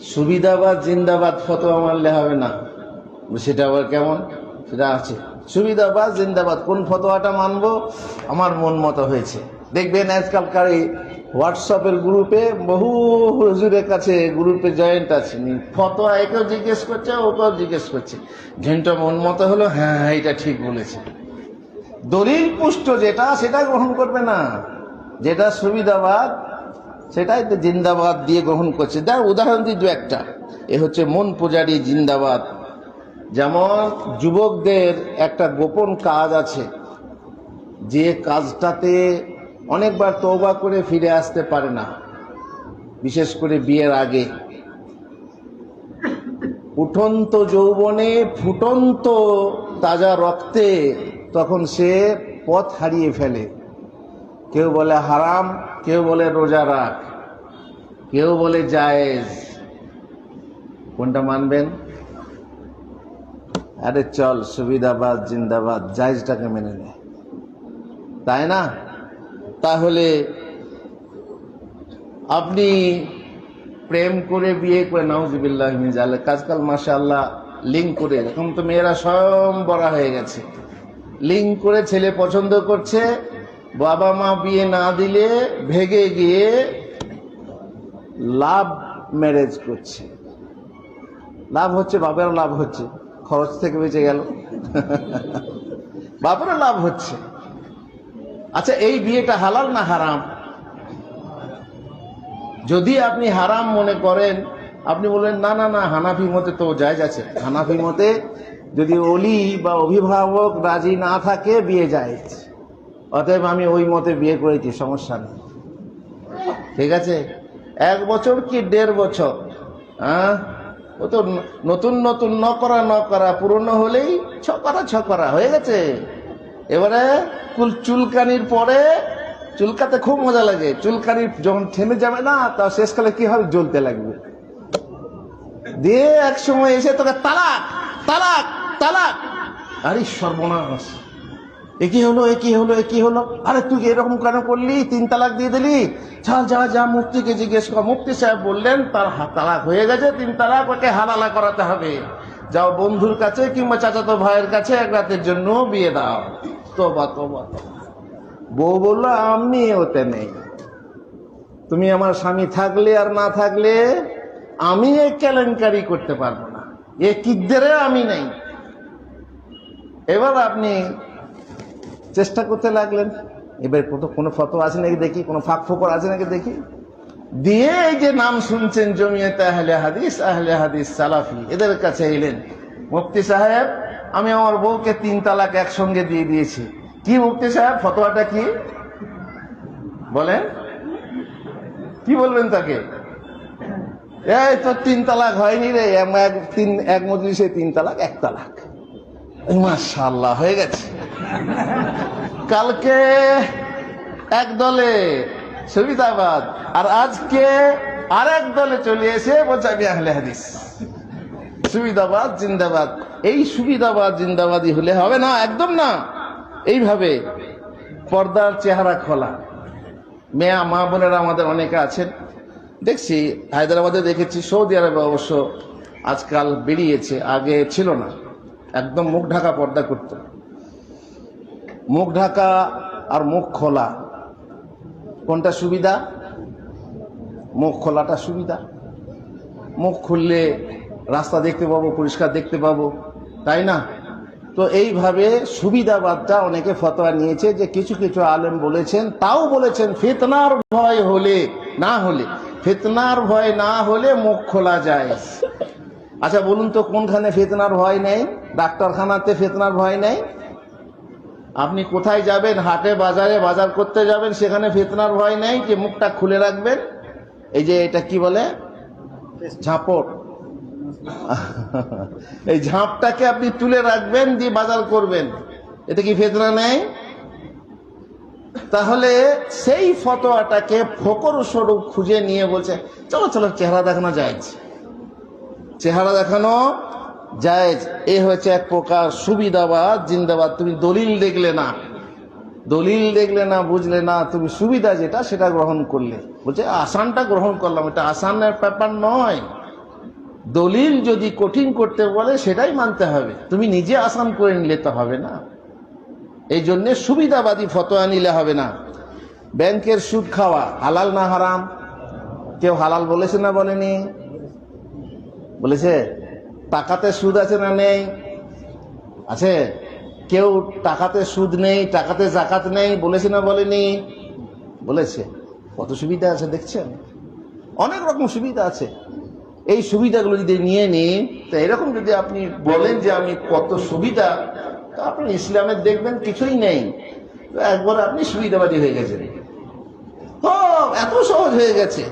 সুবিধাবাদ জিন্দাবাদ ফতোয়া মানলে হবে না, সেটা আবার কেমন? সেটা আছে সুবিধাবাদ জিন্দাবাদ, কোন ফতোয়াটা মানবো? আমার মন মতো হয়েছে। দেখবেন আজকালকার এই হোয়াটসঅ্যাপের গ্রুপে বহু হুজুরের কাছে গ্রুপে জয়েন্ট আছে, ফতোয়া একেও জিজ্ঞেস করছে ওকেও জিজ্ঞেস করছে, ঘেন্টা মন মতো হলো, হ্যাঁ এটা ঠিক বলেছে। দলিল পুষ্ট যেটা সেটা গ্রহণ করবে না, যেটা সুবিধাবাদ সেটাই তো জিন্দাবাদ দিয়ে গ্রহণ করছে। যার উদাহরণ দিই দু একটা, এ হচ্ছে মন পূজারি জিন্দাবাদ। যেমন যুবকদের একটা গোপন কাজ আছে, যে কাজটাতে অনেকবার তওবা করে ফিরে আসতে পারে না, বিশেষ করে বিয়ের আগে। উঠন্ত যৌবনে ফুটন্ত তাজা রক্তে তখন সে পথ হারিয়ে ফেলে। কেউ বলে হারাম, কেউ বলে রোজা রাখ, কেউ বলে জায়েজ। কোনটা মানবেন? আরে চল সুবিধাবাদ জিন্দাবাদ, জায়েজটাকে মেনে নে, তাই না? তাহলে আপনি প্রেম করে বিয়ে করে, নাউজুবিল্লাহ মিন যালিক, আজকাল মাশাআল্লাহ লিঙ্ক করে, এখন তো মেয়েরা স্বয়ং বড় হয়ে গেছে, লিঙ্ক করে ছেলে পছন্দ করছে, বাবা মা বিয়ে না দিলে ভেগে গিয়ে লাভ ম্যারেজ করছে। লাভ হচ্ছে, বাবারও লাভ হচ্ছে, খরচ থেকে বেঁচে গেল, বাবারও লাভ হচ্ছে। আচ্ছা, এই বিয়েটা হালাল না হারাম? যদি আপনি হারাম মনে করেন, আপনি বলবেন না না না, হানাফি মতে তো জায়েজ আছে। হানাফি মতে যদি ওলি বা অভিভাবক রাজি না থাকে বিয়ে জায়েজ, অতএব আমি ওই মতে বিয়ে করেছি, সমস্যা নেই, ঠিক আছে। 1 বছর কি 1.5 বছর, হ্যাঁ, ও তো নতুন নতুন নকরা পুরনো হলেই ছকরা হয়ে গেছে। এবারে চুলকানির পরে, চুলকাতে খুব মজা লাগে, চুলকানি যখন থেমে যাবে না, তা শেষকালে কি হবে, জ্বলতে লাগবে, দিয়ে এক সময় এসে তোকে তালাক তালাক তালাক। আরে সর্বনাশ, একই হলো, আরে তুই এরকম কেন করলি, 3 তালাক দিয়ে দিলি, যা মুফতিকে জিজ্ঞেস কর। মুফতি সাহেব বললেন তার তালাক হয়ে গেছে, 3 তালাক, ওকে হালালা করাতে হবে। যাও বন্ধুর কাছে কিংবা চাচাতো ভাইয়ের কাছে 1 রাতের জন্য বিয়ে দাও। তোবা। বউ বলল আমি ওতে নেই, তুমি আমার স্বামী থাকলে আর না থাকলে আমি এই কেলেঙ্কারি করতে পারবো না, এ কিদ্দেরে আমি নেই। এবার আপনি চেষ্টা করতে লাগলেন, এবার কোনো ফতোয়া আছে নাকি দেখি, কোনো ফাঁক ফোকর আছে নাকি দেখি, দিয়ে এই যে নাম শুনছেন জমিয়তে আহলে হাদিস সালাফি, এদের কাছে এলেন, মুফতি সাহেব আমি আমার বউকে 3 তালাক একসঙ্গে দিয়ে দিয়েছি। কি মুফতি সাহেব, ফতোয়াটা কি বলেন? কি বলবেন তাকে? এই তো 3 তালাক হয়নি রে, এক মজলিসে 3 তালাক, 1 তালাক, মাশাআল্লাহ হয়ে গেছে। কালকে এক দলে সুবিধাবাদ, আর আজকে আরেক দলে চলে এসে বলছে আমি আহলে হাদিস। সুবিধাবাদ জিন্দাবাদ, এই সুবিধাবাদ জিন্দাবাদী হলে হবে না, একদম না। এইভাবে পর্দার চেহারা খোলা মেয়া মা বোনেরা আমাদের অনেকে আছেন, দেখছি হায়দ্রাবাদে দেখেছি, সৌদি আরবে অবশ্য আজকাল বেরিয়েছে, আগে ছিল না, একদম মুখ ঢাকা পর্দা করত। মুখ ঢাকা আর মুখ খোলা, কোনটা সুবিধা? মুখ খোলাটা সুবিধা। মুখ খুললে রাস্তা দেখতে পাবো, পরিষ্কার দেখতে পাবো, তাই না? তো এইভাবে সুবিধাবাদটা অনেকে ফতোয়া নিয়েছে, যে কিছু কিছু আলেম বলেছেন, তাও বলেছেন ফিতনার ভয় না হলে মুখ খোলা যায়। আচ্ছা বলুন তো, কোনখানে ফিতনার ভয় নেই? ডাক্তারখানাতে ফিতনার ভয় নেই? আপনি কোথায় যাবেন, হাটে বাজারে বাজার করতে যাবেন, সেখানে ফিতনার ভয় নেই যে মুখটা খুলে রাখবেন? এই যে এটা কি বলে, ঝাঁপট, এই ঝাঁপটাকে আপনি তুলে রাখবেন, দিয়ে বাজার করবেন, এতে কি ফিতনা নেই? তাহলে সেই ফতোয়াটাকে ফকর স্বরূপ খুঁজে নিয়ে বলছে চলো চেহারা দেখানো জায়েজ, চেহারা দেখানো জায়েজ। এ হচ্ছে এক প্রকার সুবিধাবাদ জিন্দাবাদ। তুমি দলিল দেখলে না, বুঝলে না, তুমি সুবিধা যেটা সেটা গ্রহণ করলে, বলছে আসানটা গ্রহণ করলাম, এটা আসানের ব্যাপার নয়, দলিল যদি কঠিন করতে বলে সেটাই মানতে হবে, তুমি নিজে আসান করে নিলে তো হবে না। এই জন্য সুবিধাবাদী ফতোয়া নিলে হবে না। ব্যাংকের সুদ খাওয়া হালাল না হারাম? কেউ হালাল বলেছে না বলেনি? বলেছে। টাকাতে সুদ আছে না নেই? আছে। কেউ টাকাতে সুদ নেই, টাকাতে যাকাত নেই বলেছে না বলেনি? বলেছে। কত সুবিধা আছে দেখছেন, অনেক রকম সুবিধা আছে। এই সুবিধাগুলো যদি নিয়ে নিই, তো এরকম যদি আপনি বলেন যে আমি কত সুবিধা, তো আপনার ইসলামের দেখবেন কিছুই নেই, তো একবার আপনি সুবিধাবাদী হয়ে গেছেন। এত সহজ হয়ে গেছে।